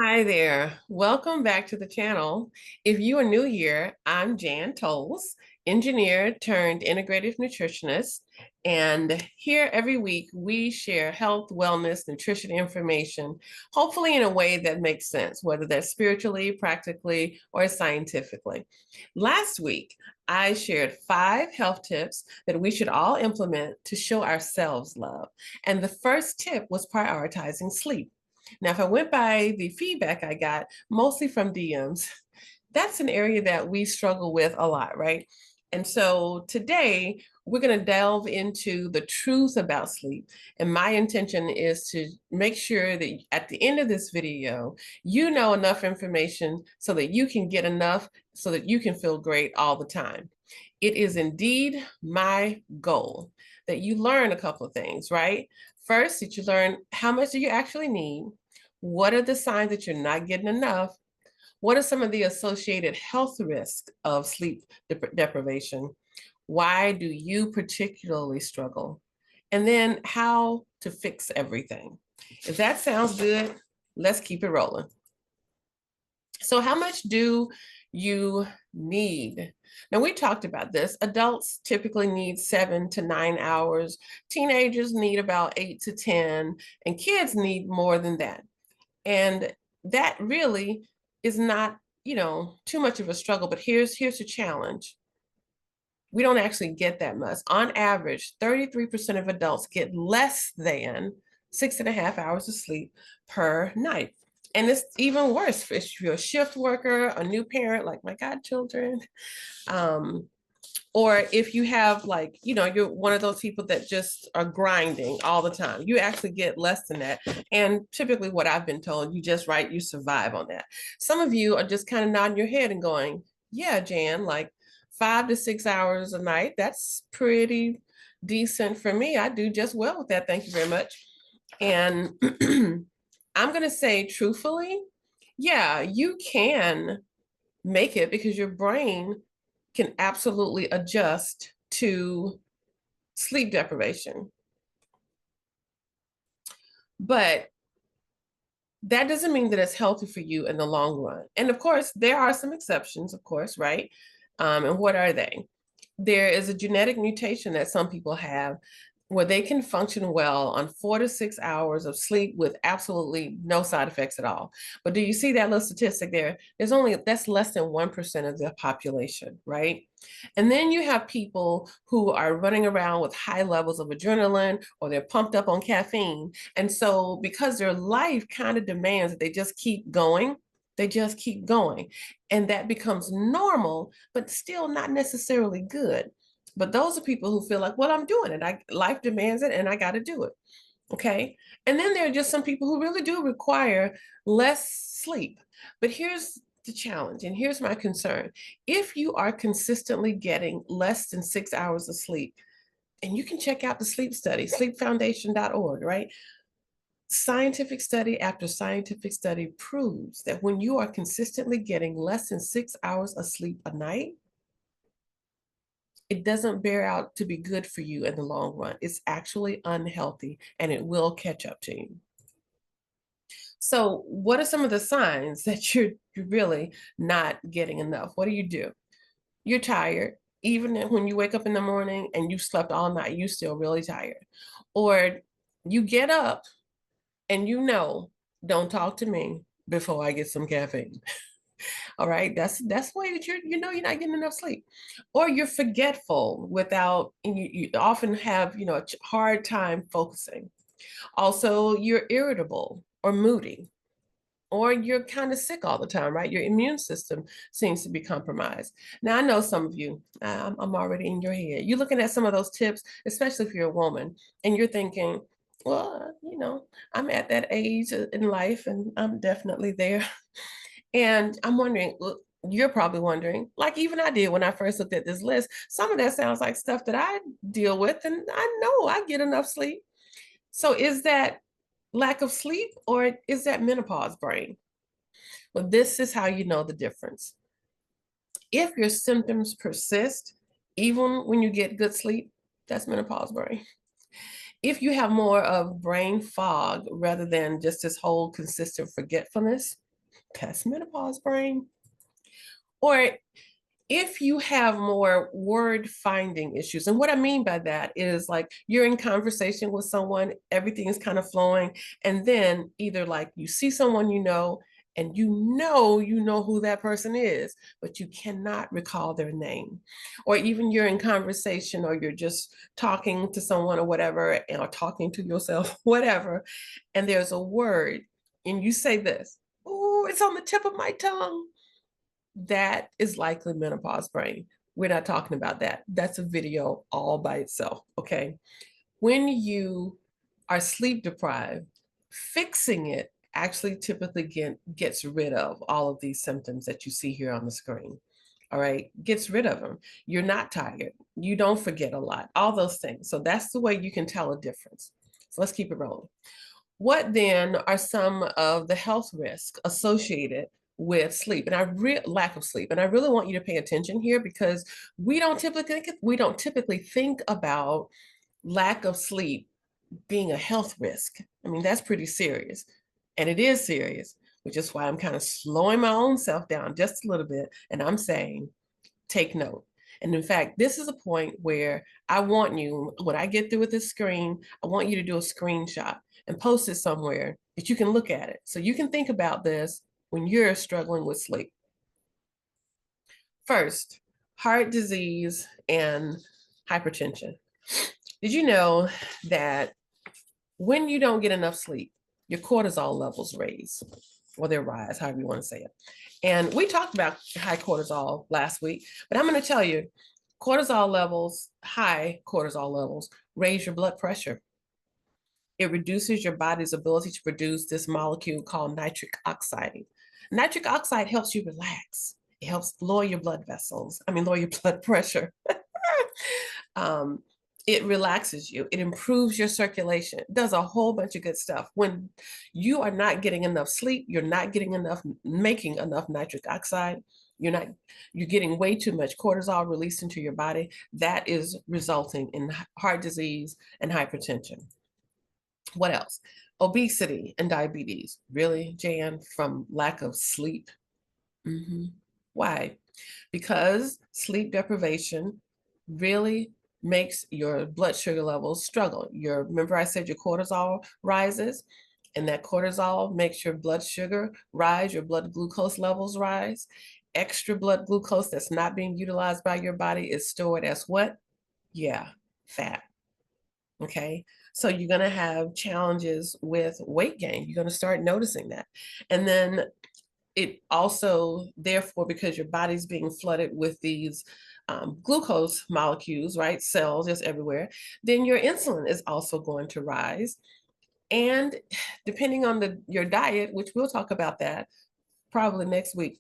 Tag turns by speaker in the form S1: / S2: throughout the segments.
S1: Hi there. Welcome back to the channel. If you are new here, I'm Jan Tolles, engineer turned integrative nutritionist. And here every week we share health, wellness, nutrition information, hopefully in a way that makes sense, whether that's spiritually, practically, or scientifically. Last week, I shared 5 health tips that we should all implement to show ourselves love. And the first tip was prioritizing sleep. Now, if I went by the feedback I got, mostly from DMs, that's an area that we struggle with a lot, right? And so today we're going to delve into the truth about sleep. And my intention is to make sure that at the end of this video, you know enough information so that you can get enough so that you can feel great all the time. It is indeed my goal that you learn a couple of things, right? First, that you learn how much do you actually need? What are the signs that you're not getting enough? What are some of the associated health risks of sleep deprivation? Why do you particularly struggle? And then how to fix everything. If that sounds good, let's keep it rolling. So, how much do you need? Now, we talked about this. Adults typically need 7 to 9 hours. Teenagers need about 8 to 10, and kids need more than that. And that really is not, too much of a struggle. But here's the challenge. We don't actually get that much. On average, 33% of adults get less than 6.5 hours of sleep per night. And it's even worse if you're a shift worker, a new parent like my godchildren, um, or if you have you're one of those people that just are grinding all the time. You actually get less than that. And typically what I've been told, you survive on that. Some of you are just kind of nodding your head and going, yeah, Jan, like 5 to 6 hours a night, that's pretty decent for me. I do just well with that, thank you very much. And I'm going to say truthfully, yeah, you can make it because your brain can absolutely adjust to sleep deprivation. But that doesn't mean that it's healthy for you in the long run. And of course, there are some exceptions, of course, right? And what are they? There is a genetic mutation that some people have where they can function well on 4 to 6 hours of sleep with absolutely no side effects at all. But do you see that little statistic there? That's less than 1% of the population, right? And then you have people who are running around with high levels of adrenaline or they're pumped up on caffeine. And so because their life kind of demands that they just keep going, they just keep going. And that becomes normal, but still not necessarily good. But those are people who feel like, well, I'm doing it. Life demands it and I got to do it. Okay. And then there are just some people who really do require less sleep. But here's the challenge, and here's my concern. If you are consistently getting less than 6 hours of sleep, and you can check out the sleep study, sleepfoundation.org, right? Scientific study after scientific study proves that when you are consistently getting less than 6 hours of sleep a night, it doesn't bear out to be good for you in the long run. It's actually unhealthy and it will catch up to you. So, what are some of the signs that you're really not getting enough? What do? You're tired. Even when you wake up in the morning and you slept all night, you still really tired. Or you get up and don't talk to me before I get some caffeine. All right, that's the way that you're not getting enough sleep, or you're forgetful and you often have a hard time focusing. Also, you're irritable or moody, or you're kind of sick all the time, right? Your immune system seems to be compromised. Now, I know some of you, I'm already in your head. You're looking at some of those tips, especially if you're a woman, and you're thinking, well, I'm at that age in life and I'm definitely there. And I'm wondering, well, you're probably wondering, like even I did when I first looked at this list, some of that sounds like stuff that I deal with, and I know I get enough sleep. So is that lack of sleep or is that menopause brain? Well, this is how you know the difference. If your symptoms persist, even when you get good sleep, that's menopause brain. If you have more of brain fog rather than just this whole consistent forgetfulness, That's menopause brain. Or if you have more word finding issues, and what I mean by that is like you're in conversation with someone, everything is kind of flowing, and then either like you see someone and you know who that person is, but you cannot recall their name. Or even you're in conversation or you're just talking to someone or whatever, or talking to yourself, whatever, and there's a word and you say this, oh, it's on the tip of my tongue. That is likely menopause brain. We're not talking about that. That's a video all by itself, okay? When you are sleep deprived, fixing it actually typically gets rid of all of these symptoms that you see here on the screen. All right, gets rid of them. You're not tired. You don't forget a lot, all those things. So that's the way you can tell a difference. So let's keep it rolling. What then are some of the health risks associated with sleep and lack of sleep? And I really want you to pay attention here because we don't typically think about lack of sleep being a health risk. I mean, that's pretty serious. And it is serious, which is why I'm kind of slowing my own self down just a little bit. And I'm saying, take note. And in fact, this is a point where I want you, when I get through with this screen, I want you to do a screenshot and post it somewhere that you can look at it. So you can think about this when you're struggling with sleep. First, heart disease and hypertension. Did you know that when you don't get enough sleep, your cortisol levels raise, or they rise, however you want to say it. And we talked about high cortisol last week, but I'm going to tell you, high cortisol levels, raise your blood pressure. It reduces your body's ability to produce this molecule called nitric oxide. Nitric oxide helps you relax. It helps lower your blood lower your blood pressure. um, it relaxes you. It improves your circulation. It does a whole bunch of good stuff. When you are not getting enough sleep, you're not making enough nitric oxide. You're getting way too much cortisol released into your body. That is resulting in heart disease and hypertension. What else? Obesity and diabetes. Really, Jan, from lack of sleep? Why? Because sleep deprivation really makes your blood sugar levels struggle. Remember I said your cortisol rises, and that cortisol makes your blood sugar rise, your blood glucose levels rise. Extra blood glucose that's not being utilized by your body is stored as what? Yeah, fat. Okay. So you're going to have challenges with weight gain. You're going to start noticing that. And then it also, therefore, because your body's being flooded with these glucose molecules, right? Cells just everywhere, then your insulin is also going to rise. And depending on your diet, which we'll talk about that probably next week,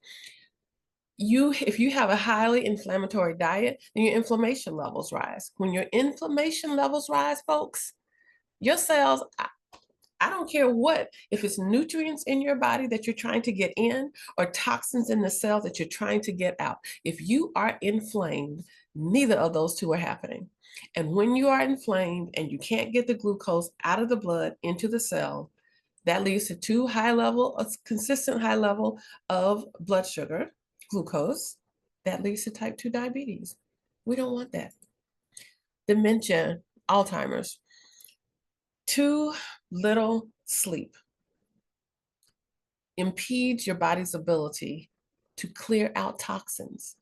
S1: if you have a highly inflammatory diet, then your inflammation levels rise. When your inflammation levels rise, folks, your cells, I don't care what, if it's nutrients in your body that you're trying to get in or toxins in the cells that you're trying to get out. If you are inflamed, neither of those two are happening. And when you are inflamed and you can't get the glucose out of the blood into the cell, that leads to a consistent high level of blood sugar, glucose. That leads to type 2 diabetes. We don't want that. Dementia, Alzheimer's. Too little sleep impedes your body's ability to clear out toxins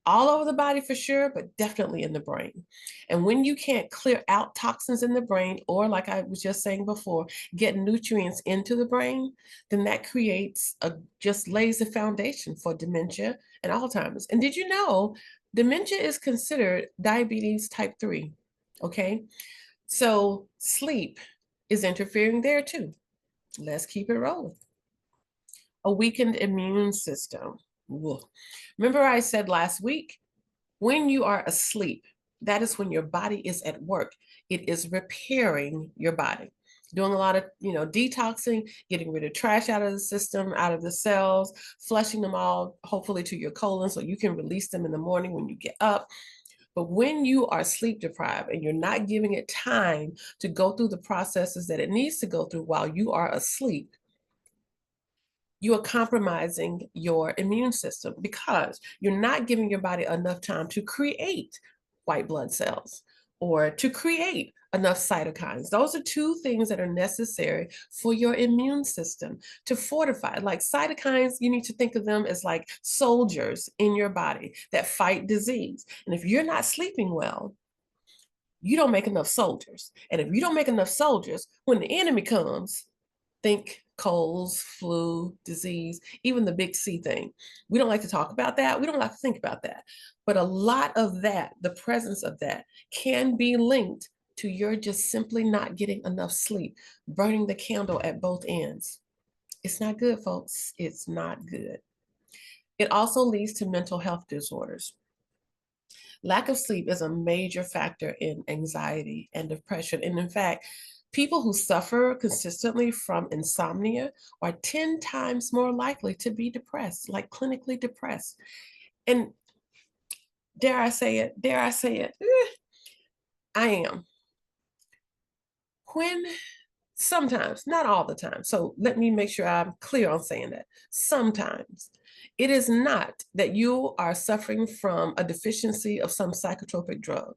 S1: all over the body for sure, but definitely in the brain. And when you can't clear out toxins in the brain, or like I was just saying before, get nutrients into the brain, then that just lays the foundation for dementia and Alzheimer's. And did you know dementia is considered diabetes type 3? Okay. So sleep is interfering there too. Let's keep it rolling. A weakened immune system. Whoa. Remember I said last week, when you are asleep, that is when your body is at work. It is repairing your body, doing a lot of, detoxing, getting rid of trash out of the system, out of the cells, flushing them all, hopefully to your colon so you can release them in the morning when you get up. But when you are sleep deprived and you're not giving it time to go through the processes that it needs to go through while you are asleep, you are compromising your immune system because you're not giving your body enough time to create white blood cells or to create enough cytokines. Those are two things that are necessary for your immune system to fortify. Like cytokines, you need to think of them as like soldiers in your body that fight disease. And if you're not sleeping well, you don't make enough soldiers. And if you don't make enough soldiers, when the enemy comes, think colds, flu, disease, even the big C thing. We don't like to talk about that. We don't like to think about that. But a lot of that, the presence of that, can be linked to your just simply not getting enough sleep, burning the candle at both ends. It's not good, folks. It's not good. It also leads to mental health disorders. Lack of sleep is a major factor in anxiety and depression. And in fact, people who suffer consistently from insomnia are 10 times more likely to be depressed, like clinically depressed. And dare I say it, I am. When sometimes, not all the time. So let me make sure I'm clear on saying that. Sometimes it is not that you are suffering from a deficiency of some psychotropic drug.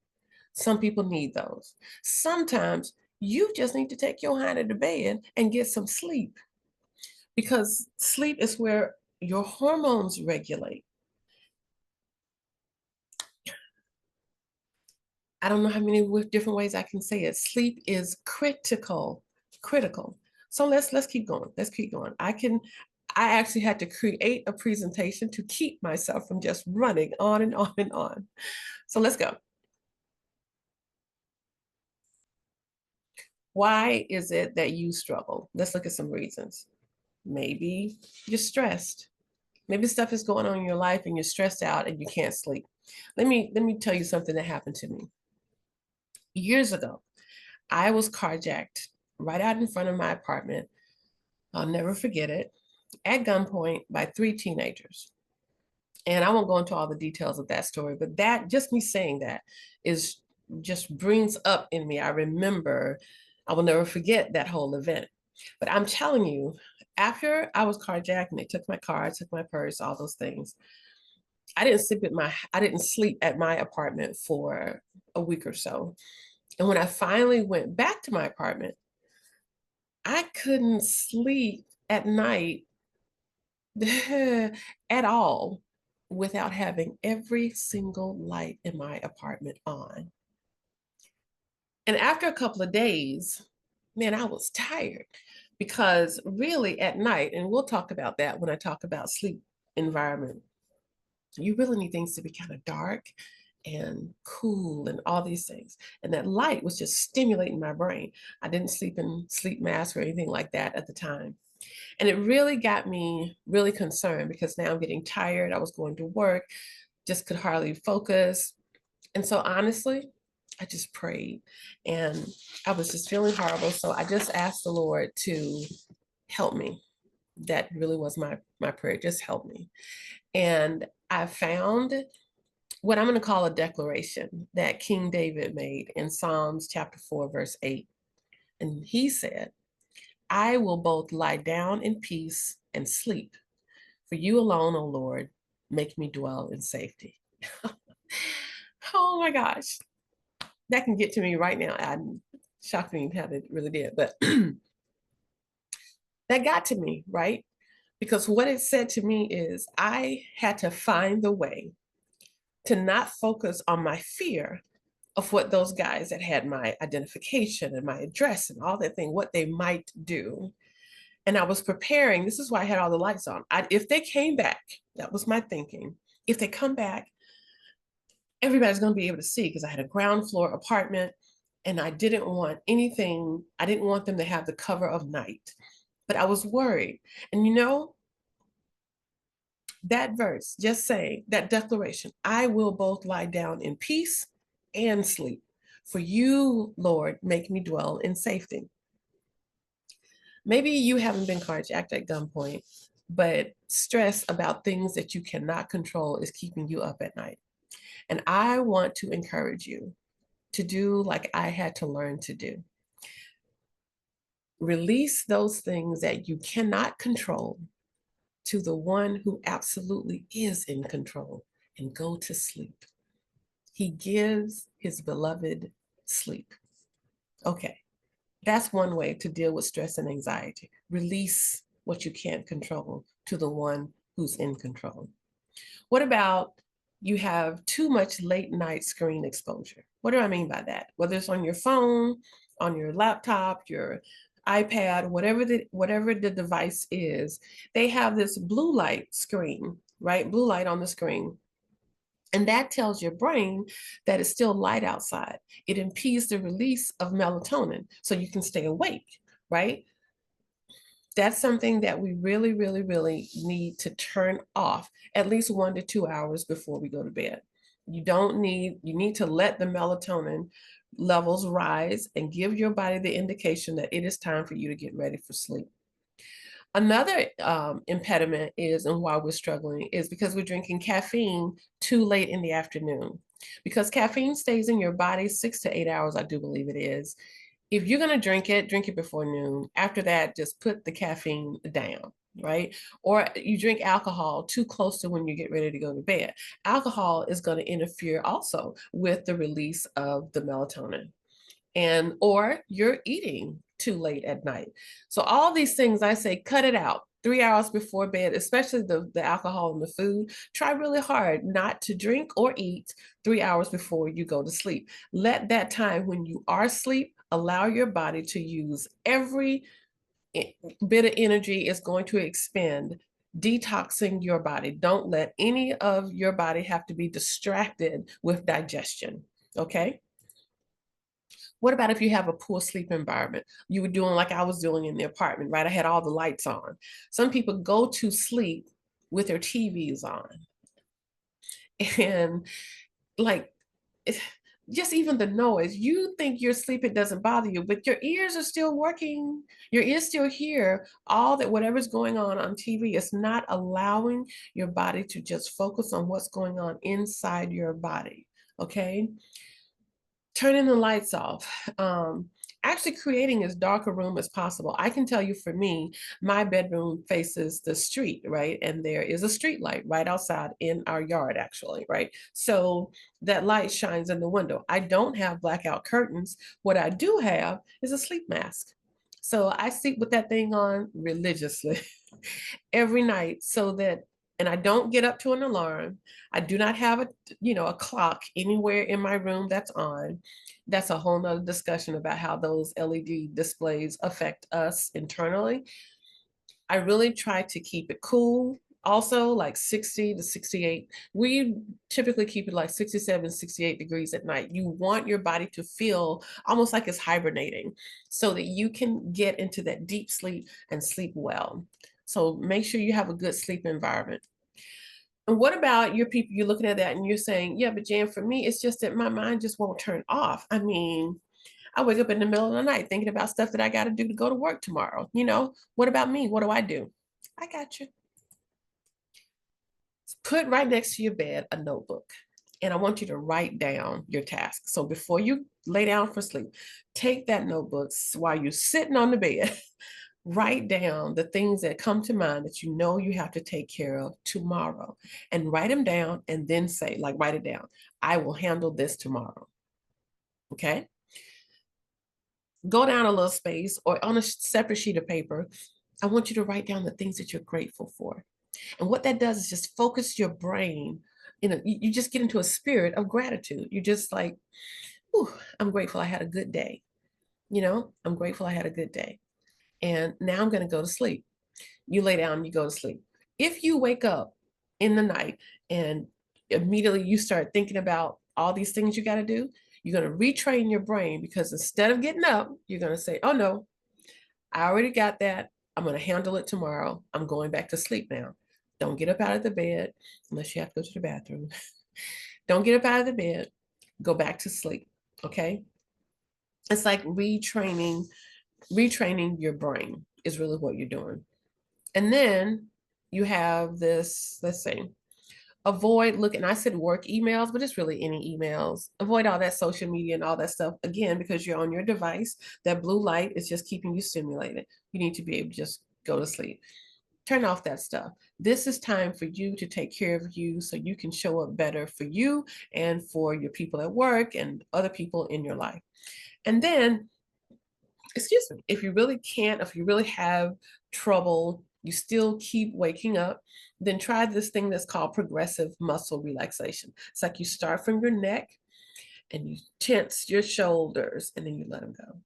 S1: Some people need those. Sometimes you just need to take your hind to bed and get some sleep because sleep is where your hormones regulate. I don't know how many different ways I can say it. Sleep is critical, critical. So let's keep going. Let's keep going. I actually had to create a presentation to keep myself from just running on and on and on. So let's go. Why is it that you struggle? Let's look at some reasons. Maybe you're stressed. Maybe stuff is going on in your life and you're stressed out and you can't sleep. Let me tell you something that happened to me. Years ago, I was carjacked right out in front of my apartment. I'll never forget it, at gunpoint by three teenagers. And I won't go into all the details of that story, but that, just me saying that, is just brings up in me. I remember, I will never forget that whole event. But I'm telling you, after I was carjacked and they took my car, took my purse, all those things, I didn't sleep at my apartment for a week or so. And when I finally went back to my apartment, I couldn't sleep at night at all without having every single light in my apartment on. And after a couple of days, man, I was tired because really at night, and we'll talk about that when I talk about sleep environment, you really need things to be kind of dark and cool and all these things. And that light was just stimulating my brain. I didn't sleep in sleep mask or anything like that at the time. And it really got me really concerned because now I'm getting tired. I was going to work, just could hardly focus. And so honestly, I just prayed and I was just feeling horrible. So I just asked the Lord to help me. That really was my prayer, just help me. And I found what I'm going to call a declaration that King David made in Psalms chapter 4, verse 8. And he said, I will both lie down in peace and sleep. For you alone, O Lord, make me dwell in safety. Oh my gosh. That can get to me right now. I'm shocked me how it really did. But that got to me, right? Because what it said to me is I had to find the way to not focus on my fear of what those guys that had my identification and my address and all that thing, what they might do. And I was preparing. This is why I had all the lights on. If they came back, that was my thinking. If they come back, everybody's going to be able to see because I had a ground floor apartment and I didn't want anything. I didn't want them to have the cover of night, but I was worried. And you know, that verse, just saying that declaration, I will both lie down in peace and sleep. For you, Lord, make me dwell in safety. Maybe you haven't been carjacked at gunpoint, but stress about things that you cannot control is keeping you up at night. And I want to encourage you to do like I had to learn to do. Release those things that you cannot control to the one who absolutely is in control and go to sleep. He gives his beloved sleep. Okay, that's one way to deal with stress and anxiety. Release what you can't control to the one who's in control. What about you have too much late night screen exposure? What do I mean by that? Whether it's on your phone, on your laptop, your iPad, whatever the device is, they have this blue light screen, right? Blue light on the screen. And that tells your brain that it's still light outside. It impedes the release of melatonin so you can stay awake, right? That's something that we really, really, really need to turn off at least 1 to 2 hours before we go to bed. You need to let the melatonin levels rise and give your body the indication that it is time for you to get ready for sleep. Another impediment is, and why we're struggling, is because we're drinking caffeine too late in the afternoon. Because caffeine stays in your body 6 to 8 hours, I do believe it is. If you're going to drink it before noon. After that, just put the caffeine down, right? Or you drink alcohol too close to when you get ready to go to bed. Alcohol is going to interfere also with the release of the melatonin. Or you're eating too late at night. So all these things, I say, cut it out 3 hours before bed, especially the alcohol and the food. Try really hard not to drink or eat 3 hours before you go to sleep. Let that time when you are asleep allow your body to use every bit of energy it's going to expend detoxing your body. Don't let any of your body have to be distracted with digestion, okay? What about if you have a poor sleep environment? You were doing like I was doing in the apartment, right? I had all the lights on. Some people go to sleep with their TVs on. And like, just even the noise, you think you're asleep, it doesn't bother you, but your ears are still working. Your ears still hear all that, whatever's going on TV. It's not allowing your body to just focus on what's going on inside your body, okay? Turning the lights off. Actually creating as dark a room as possible. I can tell you for me, my bedroom faces the street, right? And there is a street light right outside in our yard, actually, right? So that light shines in the window. I don't have blackout curtains. What I do have is a sleep mask. So I sleep with that thing on religiously every night so that, and I don't get up to an alarm. I do not have a clock anywhere in my room that's on. That's a whole nother discussion about how those LED displays affect us internally. I really try to keep it cool. Also, like 60 to 68. We typically keep it like 67, 68 degrees at night. You want your body to feel almost like it's hibernating so that you can get into that deep sleep and sleep well. So make sure you have a good sleep environment. And what about your people? You're looking at that and you're saying, yeah, but Jan, for me, it's just that my mind just won't turn off. I mean, I wake up in the middle of the night thinking about stuff that I got to do to go to work tomorrow. What about me? What do I do? I got you. Put right next to your bed a notebook. And I want you to write down your tasks. So before you lay down for sleep, take that notebook while you're sitting on the bed. Write down the things that come to mind that you know you have to take care of tomorrow, and write them down and then say, like, write it down. I will handle this tomorrow. Okay. Go down a little space or on a separate sheet of paper. I want you to write down the things that you're grateful for. And what that does is just focus your brain. You just get into a spirit of gratitude. You're just like, "Ooh, I'm grateful I had a good day. I'm grateful I had a good day. And now I'm going to go to sleep." You lay down, you go to sleep. If you wake up in the night and immediately you start thinking about all these things you got to do, you're going to retrain your brain, because instead of getting up, you're going to say, oh no, I already got that. I'm going to handle it tomorrow. I'm going back to sleep now. Don't get up out of the bed unless you have to go to the bathroom. Don't get up out of the bed. Go back to sleep. Okay. It's like retraining your brain is really what you're doing. And then you have this, let's see, avoid looking, I said work emails, but it's really any emails. Avoid all that social media and all that stuff, again, because you're on your device. That blue light is just keeping you stimulated. You need to be able to just go to sleep. turn off that stuff. This is time for you to take care of you so you can show up better for you and for your people at work and other people in your life. And then, excuse me, if you really can't, if you really have trouble, you still keep waking up, then try this thing that's called progressive muscle relaxation. It's like you start from your neck and you tense your shoulders and then you let them go.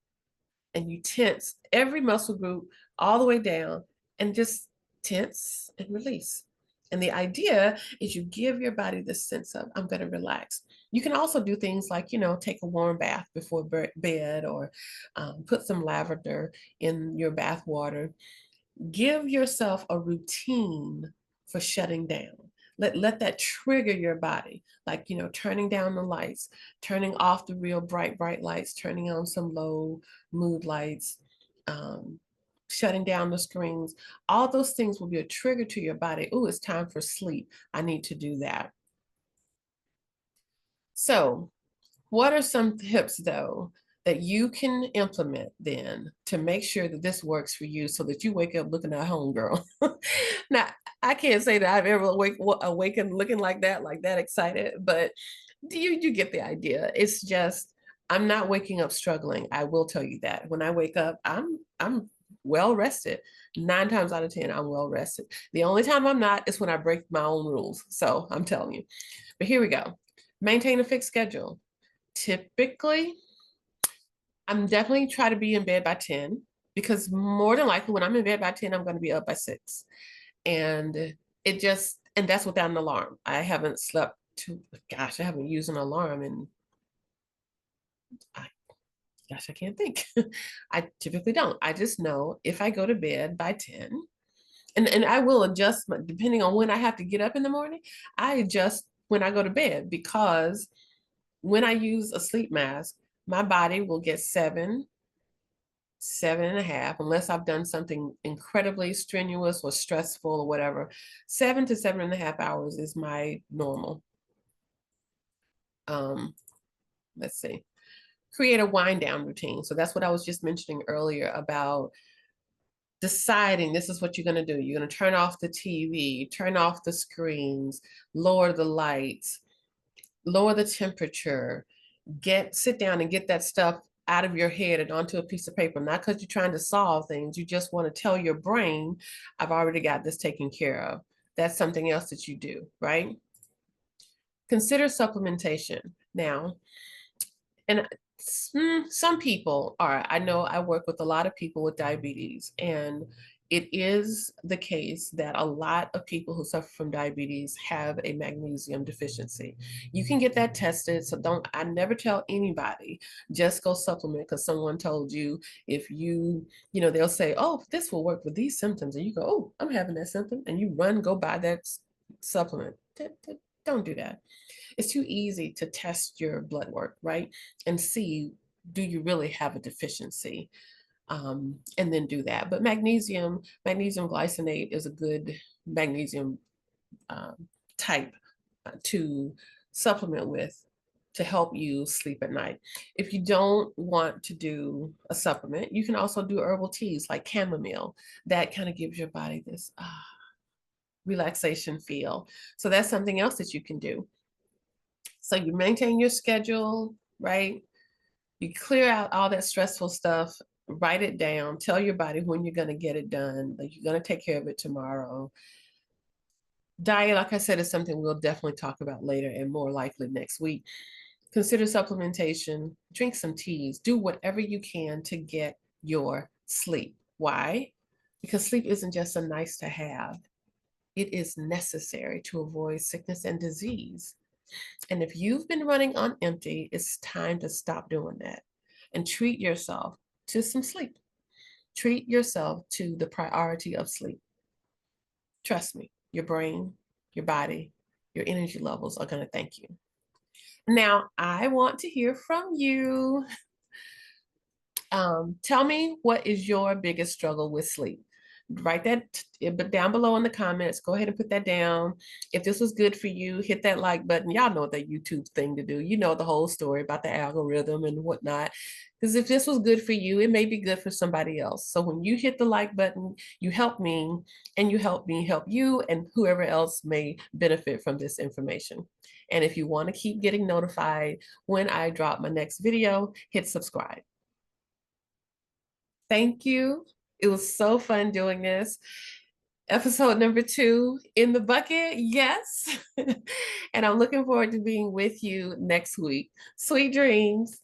S1: And you tense every muscle group all the way down and just tense and release. And the idea is you give your body this sense of, I'm going to relax. You can also do things like, take a warm bath before bed, or put some lavender in your bath water. Give yourself a routine for shutting down. Let that trigger your body, like, turning down the lights, turning off the real bright lights, turning on some low mood lights, shutting down the screens. All those things will be a trigger to your body. Oh, it's time for sleep. I need to do that. So what are some tips, though, that you can implement then to make sure that this works for you so that you wake up looking at homegirl? Now, I can't say that I've ever awakened looking like that excited, but you get the idea. It's just, I'm not waking up struggling. I will tell you that. When I wake up, I'm well rested. 9 times out of 10, I'm well rested. The only time I'm not is when I break my own rules. So I'm telling you. But here we go. Maintain a fixed schedule. Typically, I'm definitely try to be in bed by 10, because more than likely when I'm in bed by 10, I'm going to be up by 6. And and that's without an alarm. I haven't slept I haven't used an alarm and I can't think. I typically don't. I just know if I go to bed by 10, and I will adjust depending on when I have to get up in the morning. I adjust when I go to bed, because when I use a sleep mask, my body will get 7.5, unless I've done something incredibly strenuous or stressful or whatever. 7 to 7.5 hours is my normal. Let's see. Create a wind down routine. So that's what I was just mentioning earlier about deciding this is what you're going to do. You're going to turn off the TV, turn off the screens, lower the lights, lower the temperature, sit down and get that stuff out of your head and onto a piece of paper. Not because you're trying to solve things. You just want to tell your brain, I've already got this taken care of. That's something else that you do, right? Consider supplementation. Now, and some people are, I know I work with a lot of people with diabetes, and it is the case that a lot of people who suffer from diabetes have a magnesium deficiency. You can get that tested. So I never tell anybody, just go supplement because someone told you. If they'll say, oh, this will work with these symptoms. And you go, oh, I'm having that symptom. And you go buy that supplement. Don't do that. It's too easy to test your blood work, right? And see, do you really have a deficiency? And then do that. But magnesium glycinate is a good magnesium type to supplement with to help you sleep at night. If you don't want to do a supplement, you can also do herbal teas like chamomile. That kind of gives your body this relaxation feel. So that's something else that you can do. So you maintain your schedule, right? You clear out all that stressful stuff, write it down, tell your body when you're going to get it done, like you're going to take care of it tomorrow. Diet, like I said, is something we'll definitely talk about later and more likely next week. Consider supplementation, drink some teas, do whatever you can to get your sleep. Why? Because sleep isn't just a nice to have. It is necessary to avoid sickness and disease. And if you've been running on empty, it's time to stop doing that and treat yourself to some sleep. Treat yourself to the priority of sleep. Trust me, your brain, your body, your energy levels are going to thank you. Now, I want to hear from you. Tell me, what is your biggest struggle with sleep? Write that down below in the comments. Go ahead and put that down. If this was good for you, hit that like button. Y'all know that YouTube thing to do. You know the whole story about the algorithm and whatnot. Because if this was good for you, it may be good for somebody else. So when you hit the like button, you help me, and you help me help you and whoever else may benefit from this information. And if you want to keep getting notified when I drop my next video, hit subscribe. Thank you. It was so fun doing this. Episode number 2 in the bucket, yes. And I'm looking forward to being with you next week. Sweet dreams.